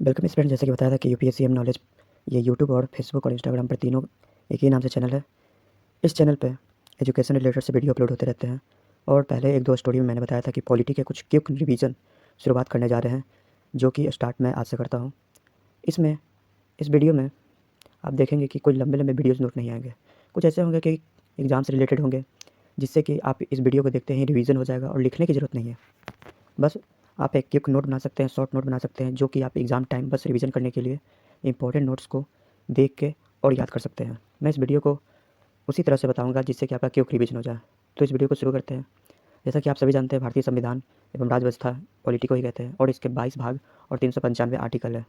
Welcome student. जैसे कि बताया था कि यूपीएससी एम नॉलेज ये यूट्यूब और फेसबुक और इंस्टाग्राम पर तीनों एक ही नाम से चैनल है। इस चैनल पे एजुकेशन रिलेटेड से वीडियो अपलोड होते रहते हैं। और पहले एक दो स्टोरी में मैंने बताया था कि पॉलिटी के कुछ क्विक रिवीजन शुरुआत करने जा रहे हैं, जो कि स्टार्ट मैं आज से करता हूँ। इस वीडियो में आप देखेंगे कि कोई लंबे लंबे वीडियोज़ नोट नहीं आएंगे। कुछ ऐसे होंगे कि एग्ज़ाम से रिलेटेड होंगे, जिससे कि आप इस वीडियो को देखते ही रिवीजन हो जाएगा और लिखने की ज़रूरत नहीं है। बस आप एक क्विक नोट बना सकते हैं, शॉर्ट नोट बना सकते हैं, जो कि आप एग्ज़ाम टाइम बस रिवीजन करने के लिए इंपॉर्टेंट नोट्स को देख के और याद कर सकते हैं। मैं इस वीडियो को उसी तरह से बताऊंगा जिससे कि आपका क्विक रिवीजन हो जाए। तो इस वीडियो को शुरू करते हैं। जैसा कि आप सभी जानते हैं, भारतीय संविधान एवं राज्य व्यवस्था पॉलिटी को ही कहते हैं और इसके 22 भाग और 395 आर्टिकल है।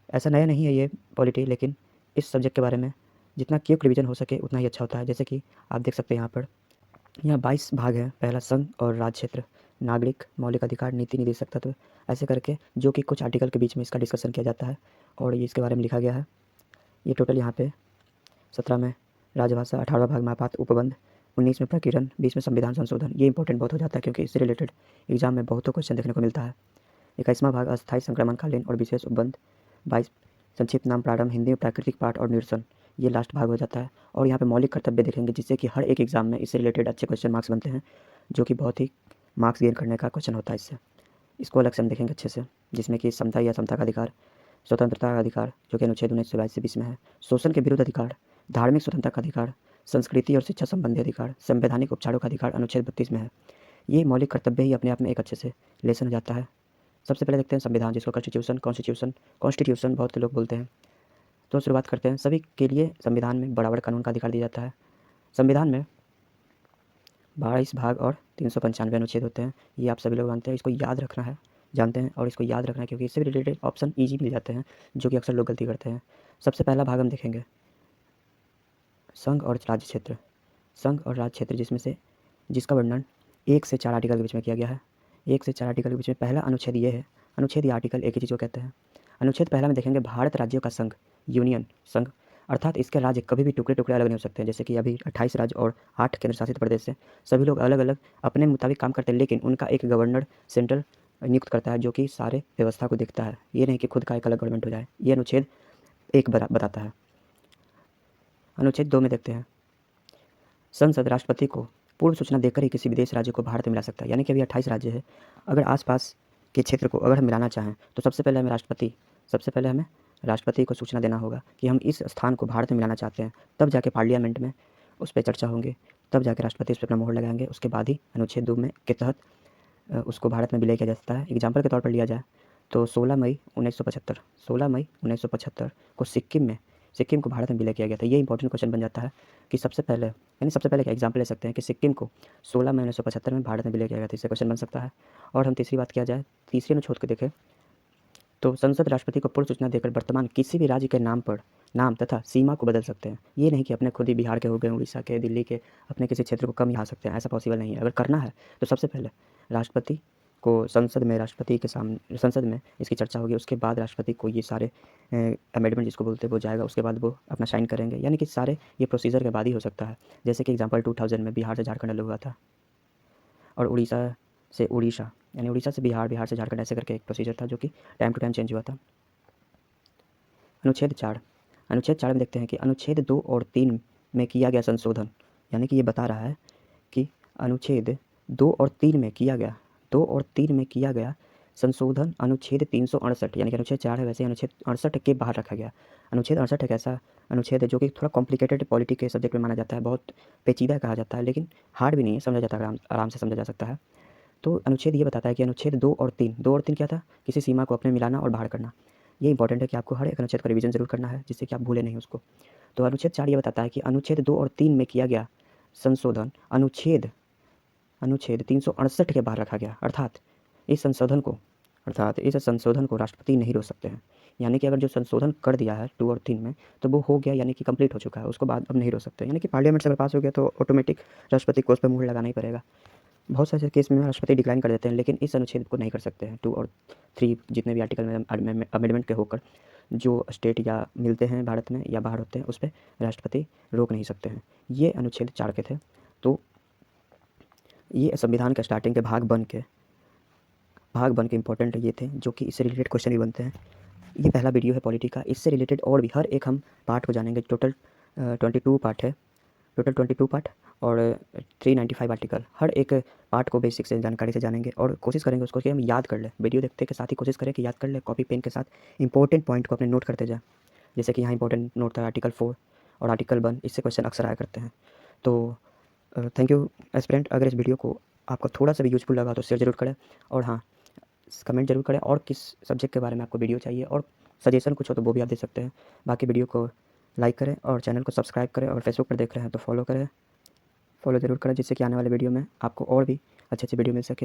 ऐसा नया नहीं है ये पॉलिटी, लेकिन इस सब्जेक्ट के बारे में जितना क्विक रिवीजन हो सके उतना ही अच्छा होता है। जैसे कि आप देख सकते हैं यहाँ 22 भाग हैं। पहला संघ और राज्य क्षेत्र, नागरिक, मौलिक अधिकार, नीति निर्देशक तत्व, ऐसे करके जो कि कुछ आर्टिकल के बीच में इसका डिस्कशन किया जाता है और ये इसके बारे में लिखा गया है। ये टोटल यहाँ पे 17 में राजभाषा, 18वां भाग मापात उपबंध, 19 में प्रकीर्णन, 20 में संविधान संशोधन। ये इंपॉर्टेंट बहुत हो जाता है क्योंकि इससे रिलेटेड एग्जाम में बहुतों क्वेश्चन देखने को मिलता है। 21वां भाग अस्थायी संक्रमणकालीन और विशेष उपबंध, 22 संक्षिप्त नाम, प्रारंभ, हिंदी में प्राकृतिक पाठ और निरसन। ये लास्ट भाग हो जाता है। और यहाँ पे मौलिक कर्तव्य देखेंगे, जिससे कि हर एक एग्जाम में इससे रिलेटेड अच्छे क्वेश्चन मार्क्स बनते हैं, जो कि बहुत ही मार्क्स गेन करने का क्वेश्चन होता है इससे। इसको अलग से हम देखेंगे अच्छे से, जिसमें कि समता या समता का अधिकार, स्वतंत्रता का अधिकार जो कि अनुच्छेद 19 से 20 में है, शोषण के विरुद्ध अधिकार, धार्मिक स्वतंत्रता का अधिकार, संस्कृति और शिक्षा संबंधी अधिकार, संवैधानिक उपचारों का अधिकार अनुच्छेद 32 में है। ये मौलिक कर्तव्य ही अपने आप में एक अच्छे से लेसन हो जाता है। सबसे पहले देखते हैं संविधान, जिसको कॉन्स्टिट्यूशन बहुत लोग बोलते हैं। तो शुरुआत करते हैं। सभी के लिए संविधान में बराबर कानून का अधिकार दिया जाता है। संविधान में 22 भाग और 395 अनुच्छेद होते हैं। ये आप सभी लोग जानते हैं, इसको याद रखना है, जानते हैं और इसको याद रखना है, क्योंकि इससे रिलेटेड ऑप्शन ईजी मिल जाते हैं, जो कि अक्सर लोग गलती करते हैं। सबसे पहला भाग हम देखेंगे संघ और राज्य क्षेत्र। संघ और राज्य क्षेत्र, जिसका वर्णन 1 से 4 आर्टिकल के बीच में किया गया है। 1 से 4 आर्टिकल के बीच में पहला अनुच्छेद ये है। अनुच्छेद या आर्टिकल एक ही चीज़ को कहते हैं। अनुच्छेद पहला में देखेंगे भारत राज्यों का संघ, यूनियन संघ, अर्थात इसके राज्य कभी भी टुकड़े टुकड़े अलग नहीं हो सकते हैं। जैसे कि अभी 28 राज्य और 8 केंद्र शासित प्रदेश से सभी लोग अलग अलग अपने मुताबिक काम करते हैं, लेकिन उनका एक गवर्नर सेंट्रल नियुक्त करता है, जो कि सारे व्यवस्था को देखता है। ये नहीं कि खुद का एक अलग गवर्नमेंट हो जाए। ये अनुच्छेद एक बताता है। अनुच्छेद 2 में देखते हैं, संसद राष्ट्रपति को पूर्व सूचना देकर ही किसी विदेश राज्य को भारत में मिला सकता है। यानी कि अभी 28 राज्य है, अगर आसपास के क्षेत्र को अगर हम मिलाना चाहें तो सबसे पहले हमें राष्ट्रपति को सूचना देना होगा कि हम इस स्थान को भारत में मिलाना चाहते हैं। तब जाके पार्लियामेंट में उस पर चर्चा होंगी, तब जाके राष्ट्रपति उस पर अपना मोहर लगाएंगे। उसके बाद ही अनुच्छेद 2 में के तहत उसको भारत में विलय किया जा सकता है। एग्जाम्पल के तौर पर लिया जाए तो 16 मई 1975 को सिक्किम को भारत में विलय किया गया था। ये इंपॉर्टेंट क्वेश्चन बन जाता है कि सबसे पहले का एग्जाम्पल ले सकते हैं कि सिक्किम को 16 मई 1975 में भारत में विलय किया गया था। इससे क्वेश्चन बन सकता है। और हम तीसरी बात किया जाए, तीसरे अनुच्छेद को देखें तो संसद राष्ट्रपति को पूर्व सूचना देकर वर्तमान किसी भी राज्य के नाम तथा सीमा को बदल सकते हैं। ये नहीं कि अपने खुद ही बिहार के हो गए, उड़ीसा के, दिल्ली के, अपने किसी क्षेत्र को कम यहाँ सकते हैं, ऐसा पॉसिबल नहीं है। अगर करना है तो सबसे पहले राष्ट्रपति को संसद में इसकी चर्चा होगी। उसके बाद राष्ट्रपति को ये सारे अमेंडमेंट जिसको बोलते हैं वो जाएगा। उसके बाद वो अपना साइन करेंगे, यानी कि सारे ये प्रोसीजर के बाद ही हो सकता है। जैसे कि एग्जाम्पल 2000 में बिहार से झारखंड अलग हुआ था और उड़ीसा से उड़ीसा, यानी उड़ीसा से बिहार, बिहार से झारखंड, ऐसे करके एक प्रोसीजर था जो कि टाइम टू टाइम चेंज हुआ था। अनुच्छेद 4 में देखते हैं कि अनुच्छेद 2 और 3 में किया गया संशोधन, यानी कि ये बता रहा है कि अनुच्छेद 2 और 3 में किया गया संशोधन अनुच्छेद 368, यानी कि अनुच्छेद 4 है, वैसे अनुच्छेद 68 के बाहर रखा गया। अनुच्छेद 68 एक ऐसा अनुच्छेद है जो कि थोड़ा कॉम्प्लिकेटेड पॉलिटी के सब्जेक्ट में माना जाता है, बहुत पेचीदा कहा जाता है, लेकिन हार्ड भी नहीं है, समझा जाता है, आराम से समझा जा सकता है। तो अनुच्छेद ये बताता है कि अनुच्छेद 2 और 3 क्या था, किसी सीमा को अपने मिलाना और बाहर करना। ये इंपॉर्टेंट है कि आपको हर एक अनुच्छेद का रिवीजन जरूर करना है, जिससे कि आप भूले नहीं उसको। तो अनुच्छेद 4 ये बताता है कि अनुच्छेद 2 और 3 में किया गया संशोधन अनुच्छेद 368 के बाहर रखा गया। अर्थात इस संशोधन को राष्ट्रपति नहीं रोक सकते हैं। यानी कि अगर जो संशोधन कर दिया है 2 और 3 में, तो वो हो गया, यानी कि कंप्लीट हो चुका है, उसको बाद अब नहीं रोक सकते। यानी कि पार्लियामेंट से अगर पास हो गया तो ऑटोमेटिक राष्ट्रपति को उस पर मुहर लगाना ही पड़ेगा। बहुत सारे केस में राष्ट्रपति डिक्लाइन कर देते हैं, लेकिन इस अनुच्छेद को नहीं कर सकते हैं। 2 और 3 जितने भी आर्टिकल में अमेंडमेंट के होकर जो स्टेट या मिलते हैं भारत में या बाहर होते हैं, उस पर राष्ट्रपति रोक नहीं सकते हैं। ये अनुच्छेद 4 के थे। तो ये संविधान के स्टार्टिंग के भाग बन के भाग बन के इंपॉर्टेंट ये थे जो कि इससे रिलेटेड क्वेश्चन भी बनते हैं। ये पहला वीडियो है पॉलिटी का, इससे रिलेटेड और भी हर एक हम पार्ट को जानेंगे। टोटल 22 पार्ट है, टोटल 22 पार्ट और 395 आर्टिकल। हर एक पार्ट को बेसिक से जानकारी से जानेंगे और कोशिश करेंगे उसको कि हम याद कर लें। वीडियो देखते के साथ ही कोशिश करें कि याद कर लें, कॉपी पेन के साथ इंपॉर्टेंट पॉइंट को अपने नोट करते जाएँ। जैसे कि यहाँ इंपॉर्टेंट नोट था आर्टिकल 4 और आर्टिकल 1, इससे क्वेश्चन अक्सर आया करते हैं। तो थैंक यू एस्पिरेंट। अगर इस वीडियो को आपको थोड़ा सा भी यूज़फुल लगा तो शेयर ज़रूर करें और हाँ, कमेंट ज़रूर करें और किस सब्जेक्ट के बारे में आपको वीडियो चाहिए और सजेशन कुछ हो तो वो भी आप दे सकते हैं। बाकी वीडियो को लाइक करें और चैनल को सब्सक्राइब करें और फेसबुक पर देख रहे हैं तो फॉलो ज़रूर करें, जिससे कि आने वाले वीडियो में आपको और भी अच्छी वीडियो मिल सके।